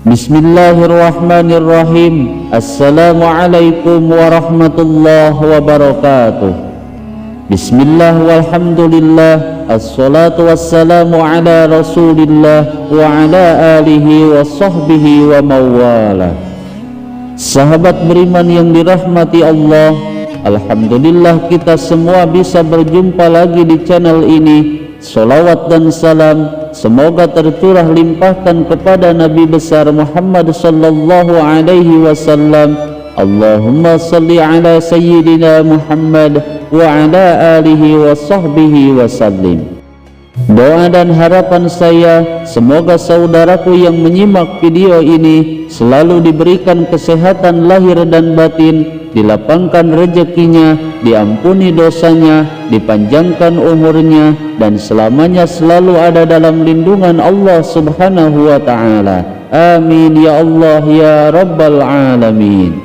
Bismillahirrahmanirrahim. Assalamualaikum warahmatullahi wabarakatuh. Bismillah walhamdulillah, assalatu wassalamu ala rasulillah wa ala alihi wa sahbihi wa mawala. Sahabat beriman yang dirahmati Allah, alhamdulillah kita semua bisa berjumpa lagi di channel ini. Salawat dan salam semoga tercurah limpahkan kepada Nabi besar Muhammad sallallahu alaihi wasallam. Allahumma salli ala sayyidina Muhammad wa ala alihi wa sahbihi wasallim. Doa dan harapan saya, semoga saudaraku yang menyimak video ini selalu diberikan kesehatan lahir dan batin, dilapangkan rezekinya, diampuni dosanya, dipanjangkan umurnya, dan selamanya selalu ada dalam lindungan Allah subhanahu wa ta'ala. Amin ya Allah ya Rabbal Alamin.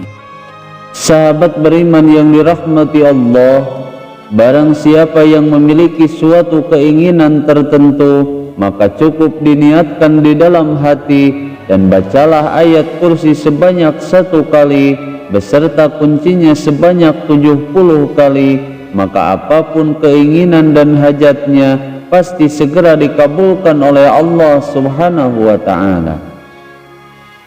Sahabat beriman yang dirahmati Allah, barang siapa yang memiliki suatu keinginan tertentu, maka cukup diniatkan di dalam hati dan bacalah ayat kursi sebanyak 1 kali beserta kuncinya sebanyak 70 kali, maka apapun keinginan dan hajatnya pasti segera dikabulkan oleh Allah subhanahu wa ta'ala.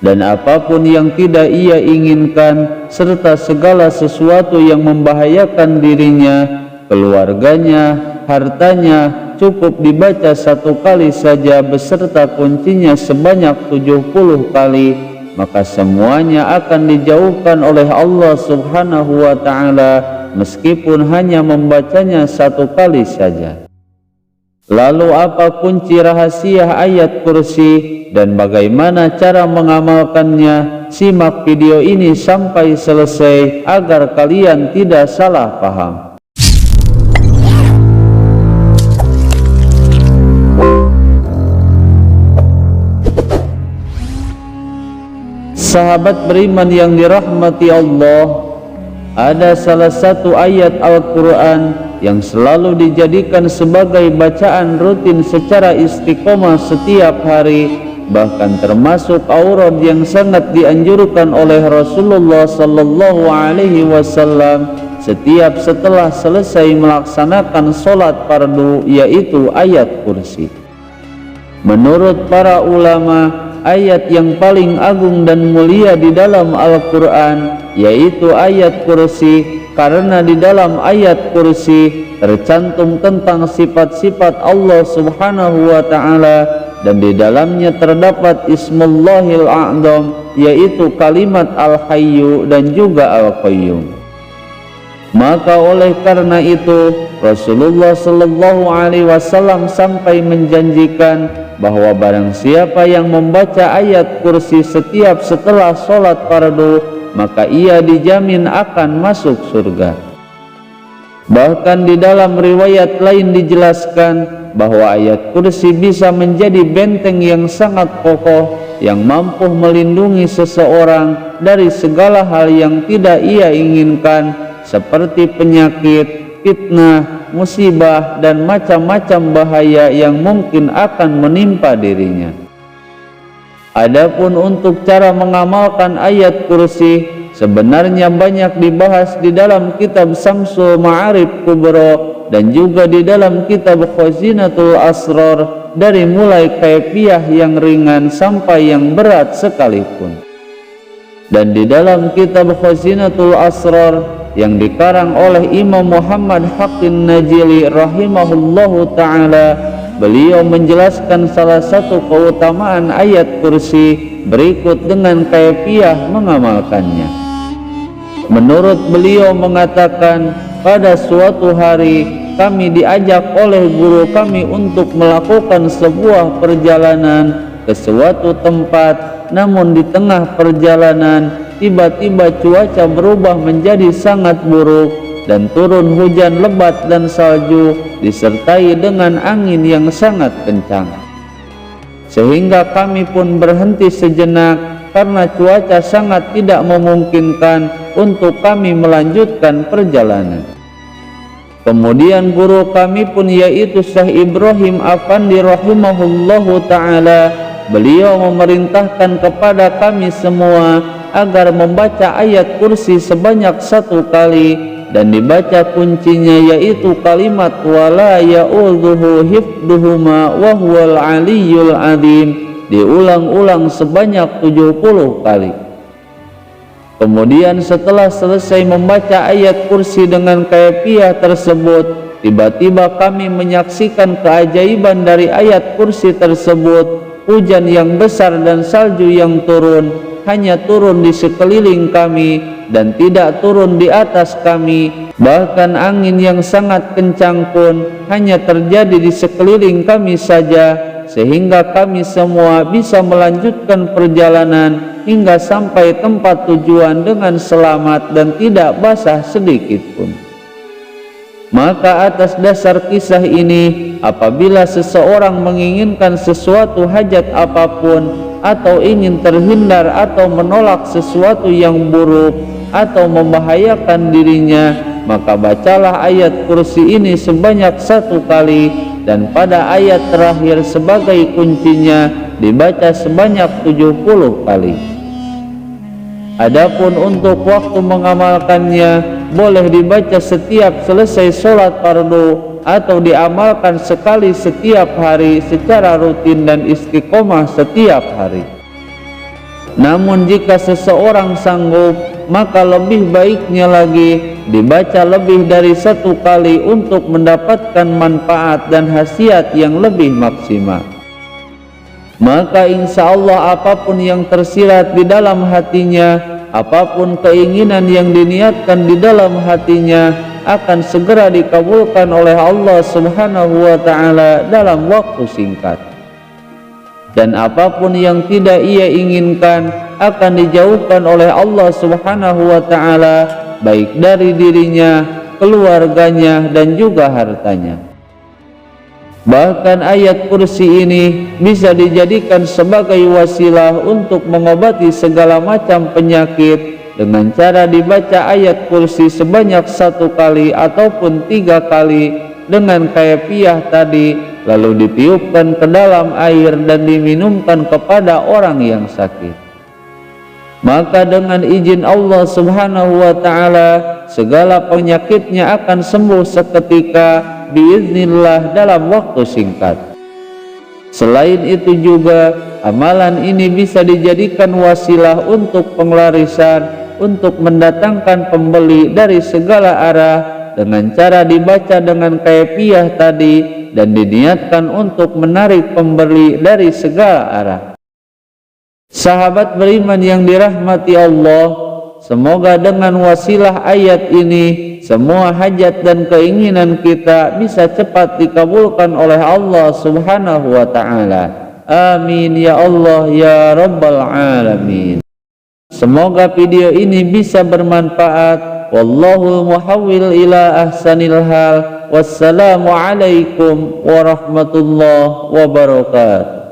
Dan apapun yang tidak ia inginkan serta segala sesuatu yang membahayakan dirinya, keluarganya, hartanya, cukup dibaca 1 kali saja beserta kuncinya sebanyak 70 kali, maka semuanya akan dijauhkan oleh Allah subhanahu wa ta'ala meskipun hanya membacanya 1 kali saja. Lalu apa kunci rahasia ayat kursi dan bagaimana cara mengamalkannya? Simak video ini sampai selesai agar kalian tidak salah paham. Sahabat beriman yang dirahmati Allah, ada salah satu ayat Al-Quran yang selalu dijadikan sebagai bacaan rutin secara istiqomah setiap hari, bahkan termasuk aurat yang sangat dianjurkan oleh Rasulullah sallallahu alaihi wasallam setiap setelah selesai melaksanakan sholat fardu, yaitu ayat kursi. Menurut para ulama, ayat yang paling agung dan mulia di dalam Al-Quran yaitu ayat kursi, karena di dalam ayat kursi tercantum tentang sifat-sifat Allah subhanahu wa ta'ala, dan di dalamnya terdapat Ismullahil A'zam yaitu kalimat Al-Hayyu dan juga Al-Qayyum. Maka oleh karena itu Rasulullah sallallahu alaihi wasallam sampai menjanjikan bahwa barang siapa yang membaca ayat kursi setiap setelah sholat fardu, maka ia dijamin akan masuk surga. Bahkan di dalam riwayat lain dijelaskan bahwa ayat kursi bisa menjadi benteng yang sangat kokoh yang mampu melindungi seseorang dari segala hal yang tidak ia inginkan, seperti penyakit, fitnah, musibah, dan macam-macam bahaya yang mungkin akan menimpa dirinya. Adapun untuk cara mengamalkan ayat kursi, sebenarnya banyak dibahas di dalam kitab Syamsul Ma'arif Kubra dan juga di dalam kitab Khazinatul Asrar, dari mulai kaifiyah yang ringan sampai yang berat sekalipun. Dan di dalam kitab Khazinatul Asrar yang dikarang oleh Imam Muhammad Haqqin Najili rahimahullahu ta'ala, beliau menjelaskan salah satu keutamaan ayat kursi berikut dengan kaifiyah mengamalkannya. Menurut beliau mengatakan, pada suatu hari kami diajak oleh guru kami untuk melakukan sebuah perjalanan ke suatu tempat, namun di tengah perjalanan tiba-tiba cuaca berubah menjadi sangat buruk dan turun hujan lebat dan salju disertai dengan angin yang sangat kencang, sehingga kami pun berhenti sejenak karena cuaca sangat tidak memungkinkan untuk kami melanjutkan perjalanan. Kemudian guru kami pun yaitu Syekh Ibrahim Afandi rahimahullahu ta'ala beliau memerintahkan kepada kami semua agar membaca ayat kursi sebanyak 1 kali dan dibaca kuncinya, yaitu kalimat wala ya'udzuhu hifdzuhuma wa huwal aliyyul azim, diulang-ulang sebanyak 70 kali. Kemudian setelah selesai membaca ayat kursi dengan kaifiah tersebut, tiba-tiba kami menyaksikan keajaiban dari ayat kursi tersebut. Hujan yang besar dan salju yang turun hanya turun di sekeliling kami dan tidak turun di atas kami. Bahkan angin yang sangat kencang pun hanya terjadi di sekeliling kami saja, sehingga kami semua bisa melanjutkan perjalanan hingga sampai tempat tujuan dengan selamat dan tidak basah sedikit pun. Maka atas dasar kisah ini, apabila seseorang menginginkan sesuatu hajat apapun, atau ingin terhindar atau menolak sesuatu yang buruk atau membahayakan dirinya, maka bacalah ayat kursi ini sebanyak 1 kali, dan pada ayat terakhir sebagai kuncinya dibaca sebanyak 70 kali. Adapun untuk waktu mengamalkannya, boleh dibaca setiap selesai sholat fardu atau diamalkan sekali setiap hari secara rutin dan istiqomah setiap hari. Namun jika seseorang sanggup, maka lebih baiknya lagi dibaca lebih dari 1 kali untuk mendapatkan manfaat dan khasiat yang lebih maksimal. Maka insya Allah apapun yang tersirat di dalam hatinya, apapun keinginan yang diniatkan di dalam hatinya, akan segera dikabulkan oleh Allah Subhanahu wa ta'ala dalam waktu singkat. Dan apapun yang tidak ia inginkan akan dijauhkan oleh Allah Subhanahu wa ta'ala, baik dari dirinya, keluarganya, dan juga hartanya. Bahkan ayat kursi ini bisa dijadikan sebagai wasilah untuk mengobati segala macam penyakit dengan cara dibaca ayat kursi sebanyak 1 kali ataupun 3 kali dengan kaifiah tadi, lalu ditiupkan ke dalam air dan diminumkan kepada orang yang sakit. Maka dengan izin Allah Subhanahu wa ta'ala, segala penyakitnya akan sembuh seketika biiznillah dalam waktu singkat. Selain itu juga, amalan ini bisa dijadikan wasilah untuk penglarisan, untuk mendatangkan pembeli dari segala arah dengan cara dibaca dengan kaifiah tadi dan diniatkan untuk menarik pembeli dari segala arah. Sahabat beriman yang dirahmati Allah, semoga dengan wasilah ayat ini semua hajat dan keinginan kita bisa cepat dikabulkan oleh Allah Subhanahu wa ta'ala. Amin ya Allah ya Rabbal Alamin. Semoga video ini bisa bermanfaat. Wallahul muhawwil ila ahsanil hal. Wassalamu alaikum warahmatullahi wabarakatuh.